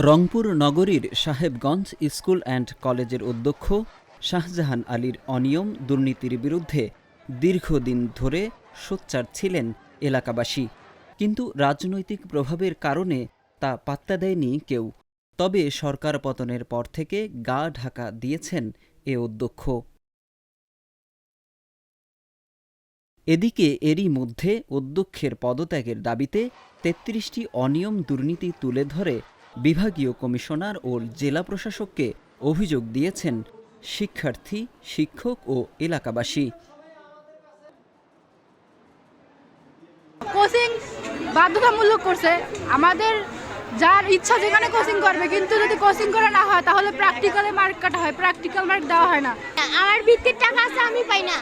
রংপুর নগরীর Sahebganj school and কলেজের অধ্যক্ষ শাহজাহান আলীর অনিয়ম দুর্নীতির বিরুদ্ধে দীর্ঘদিন ধরে সোচ্চার ছিলেন এলাকাবাসী, কিন্তু রাজনৈতিক প্রভাবের কারণে তা পাত্তা দেয়নি কেউ। তবে সরকার পতনের পর থেকে গা ঢাকা দিয়েছেন এ অধ্যক্ষ। এদিকে এরই মধ্যে অধ্যক্ষের পদত্যাগের দাবিতে ৩৩টি অনিয়ম দুর্নীতি তুলে ধরে বিভাগীয় কমিশনার ও জেলা প্রশাসককে অভিযোগ দিয়েছেন শিক্ষার্থী, শিক্ষক ও এলাকাবাসী। কোচিং বাধ্যতামূলক করছে, আমাদের যার ইচ্ছা যেখানে কোচিং করবে, কিন্তু যদি কোচিং করা না হয় তাহলে প্র্যাকটিক্যালে মার্ক কাটা হয়, প্র্যাকটিক্যাল মার্ক দেওয়া হয় না। আমার বৃত্তির টাকা আছে আমি পাই না,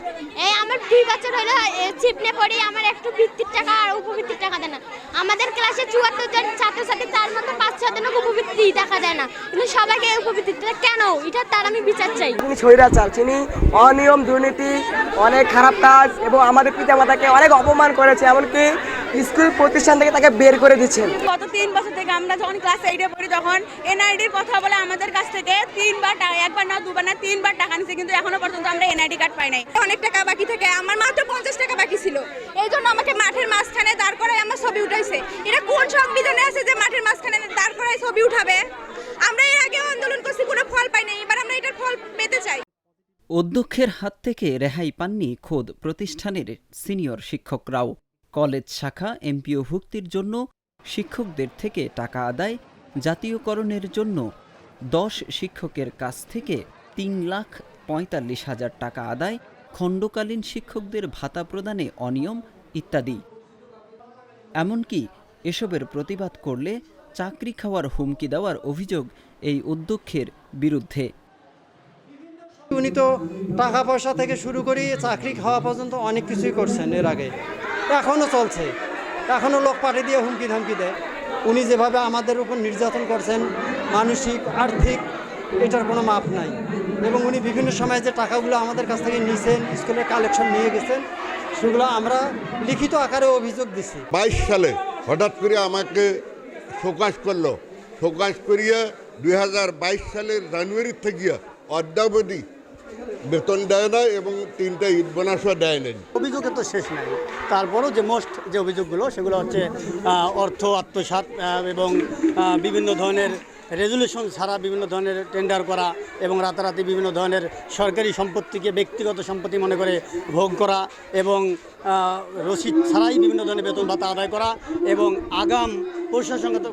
এই আমার 2 বছর হলো চিপনে পড়ি, আমার একটু বৃত্তির টাকা আর উপবৃত্তির টাকা দেয় না। আমাদের ক্লাসে 74 জন ছাত্রছাত্রী, তার মধ্যে 5-6 জনকে উপবৃত্তি দেখা যায় না, কিন্তু সবাইকে উপবৃত্তিটা কেন, এটা তার আমি বিচার চাই। তিনি স্বৈরাচার, তিনি অনিয়ম দুর্নীতি, অনেক খারাপ কাজ এবং আমাদের পিতামাতাকে অনেক অপমান করেছে, এমনকি স্কুল প্রতিষ্ঠান থেকে তাকে বের করে দিচ্ছেন। গত 3 বছর থেকে আমরা যখন ক্লাস 8-এ পড়ি তখন এনআইডির কথা বলে আমাদের কাছ থেকে 3বার, একবার না 2বার না 3বার টাকা নিছে, কিন্তু এখনো পর্যন্ত আমরা এনআইডি কার্ড পাই নাই। অনেক টাকা বাকি থেকে আমার মাত্র 50 টাকা বাকি ছিল, এই জন্য আমাকে মাঠের মাঝখানে দাঁড় করায় আমার ছবি উঠাইছে। এটা কোন সংবিধানে আছে যে মাঠের মাঝখানে দাঁড় করায় ছবি উঠাবে? আমরা এর আগেও আন্দোলন করছি, কোনো ফল পাই নাই, এবার আমরা এটার ফল পেতে চাই। অধ্যক্ষের হাত থেকে রেহাই পাননি খোদ প্রতিষ্ঠানের সিনিয়র শিক্ষকরাও। কলেজ শাখা এমপিও ভুক্তির জন্য শিক্ষকদের থেকে টাকা আদায়, জাতীয়করণের জন্য 10 শিক্ষকের কাছ থেকে 3,45,000 টাকা আদায়, খণ্ডকালীন শিক্ষকদের ভাতা প্রদানে অনিয়ম ইত্যাদি। এমনকি এসবের প্রতিবাদ করলে চাকরি খাওয়ার হুমকি দেওয়ার অভিযোগ এই অধ্যক্ষের বিরুদ্ধে। উনি তো টাকা পয়সা থেকে শুরু করে চাকরি খাওয়া পর্যন্ত অনেক কিছুই করছেন এর আগে, এখনও চলছে, এখনও লোক পাঠিয়ে দিয়ে হুমকি ধামকি দেয়। উনি যেভাবে আমাদের উপর নির্যাতন করছেন, মানসিক, আর্থিক, এটার কোনো মাপ নাই। এবং উনি বিভিন্ন সময় যে টাকাগুলো আমাদের কাছ থেকে নিয়েছেন, স্কুলে কালেকশন নিয়ে গেছেন, সেগুলো আমরা লিখিত আকারে অভিযোগ দিছি। 22 সালে হঠাৎ করে আমাকে প্রকাশ করলো, প্রকাশ করিয়ে 2022 সালের জানুয়ারি থেকে অদ্যাবধি বেতন দেয় না এবং 3টা ইট বোনাসও দেয় না। অভিযোগের তো শেষ নাই, তারপরও যে মোস্ট যে অভিযোগগুলো সেগুলো হচ্ছে অর্থ আত্মসাৎ এবং বিভিন্ন ধরনের রেজুলেশন ছাড়া বিভিন্ন ধরনের টেন্ডার করা এবং রাতারাতি বিভিন্ন ধরনের সরকারি সম্পত্তিকে ব্যক্তিগত সম্পত্তি মনে করে ভোগ করা এবং রসিদ ছাড়াই বিভিন্ন ধরনের বেতন ভাতা আদায় করা এবং আগাম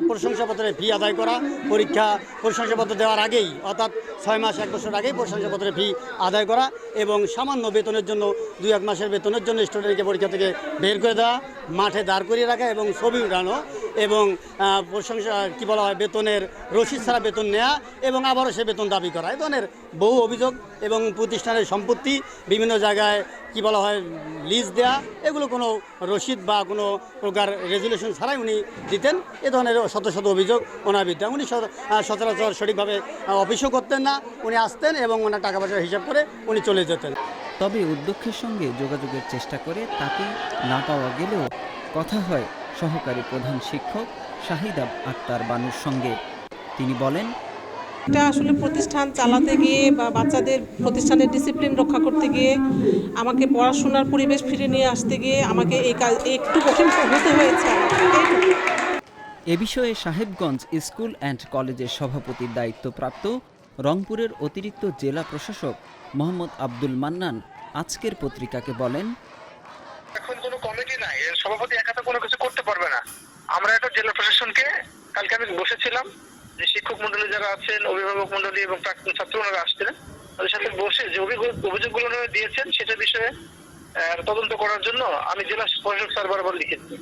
প্রশংসাপত্রের ফি আদায় করা, পরীক্ষা প্রশংসাপত্র দেওয়ার আগেই অর্থাৎ 6 মাস 1 বছর আগেই প্রশংসাপত্রের ফি আদায় করা এবং সামান্য বেতনের জন্য 2-1 মাসের বেতনের জন্য স্টুডেন্টকে পরীক্ষা থেকে বের করে দেওয়া, মাঠে দাঁড় করিয়ে রাখা এবং ছবি উঠানো এবং প্রশংসা কী বলা হয় বেতনের রসিদ ছাড়া বেতন নেওয়া এবং আবারও সে বেতন দাবি করা, এই ধরনের বহু অভিযোগ এবং প্রতিষ্ঠানের সম্পত্তি বিভিন্ন জায়গায় কী বলা হয় লিজ দেয়া, এগুলো কোনো রসিদ বা কোনো প্রকার রেজুলেশন ছাড়াই উনি দিতেন। এ ধরনের শত শত অভিযোগ ওনার বিরুদ্ধে। উনি সচরাচর সঠিকভাবে অফিসও করতেন না, উনি আসতেন এবং ওনার টাকা পয়সার হিসাব করে উনি চলে যেতেন। তবে অধ্যক্ষের সঙ্গে যোগাযোগের চেষ্টা করে তাকে না পাওয়া গেলেও কথা হয় সহকারী প্রধান শিক্ষক শাহিদা আক্তার বানুর সঙ্গে। তিনি বলেন, এটা আসলে প্রতিষ্ঠান চালাতে গিয়ে বা বাচ্চাদের প্রতিষ্ঠানের ডিসিপ্লিন রক্ষা করতে গিয়ে আমাকে পড়াশোনার পরিবেশ ফিরে নিয়ে আসতে গিয়ে আমাকে এই কাজ একটু কঠিন হতে হয়েছে। এ বিষয়ে সাহেবগঞ্জ স্কুল অ্যান্ড কলেজের সভাপতির দায়িত্বপ্রাপ্ত রংপুরের অতিরিক্ত জেলা প্রশাসক মোহাম্মদ আব্দুল মান্নান আজকের পত্রিকাকে বলেন, এখন কোনো কমিটি নাই, সভাপতি একা তো কোনো কিছু করতে পারবে না। আমরা একটা জেলা প্রশাসনকে কালকে আমি বসেছিলাম যে শিক্ষক মন্ডলী যারা আছেন, অভিভাবক মন্ডলী এবং প্রাক্তন ছাত্র ওনারা আসছিলেন, তাদের সাথে বসে যে অভিযোগগুলো দিয়েছেন সেটা বিষয়ে তদন্ত করার জন্য আমি জেলা প্রশাসক স্যার বরাবর লিখেছি।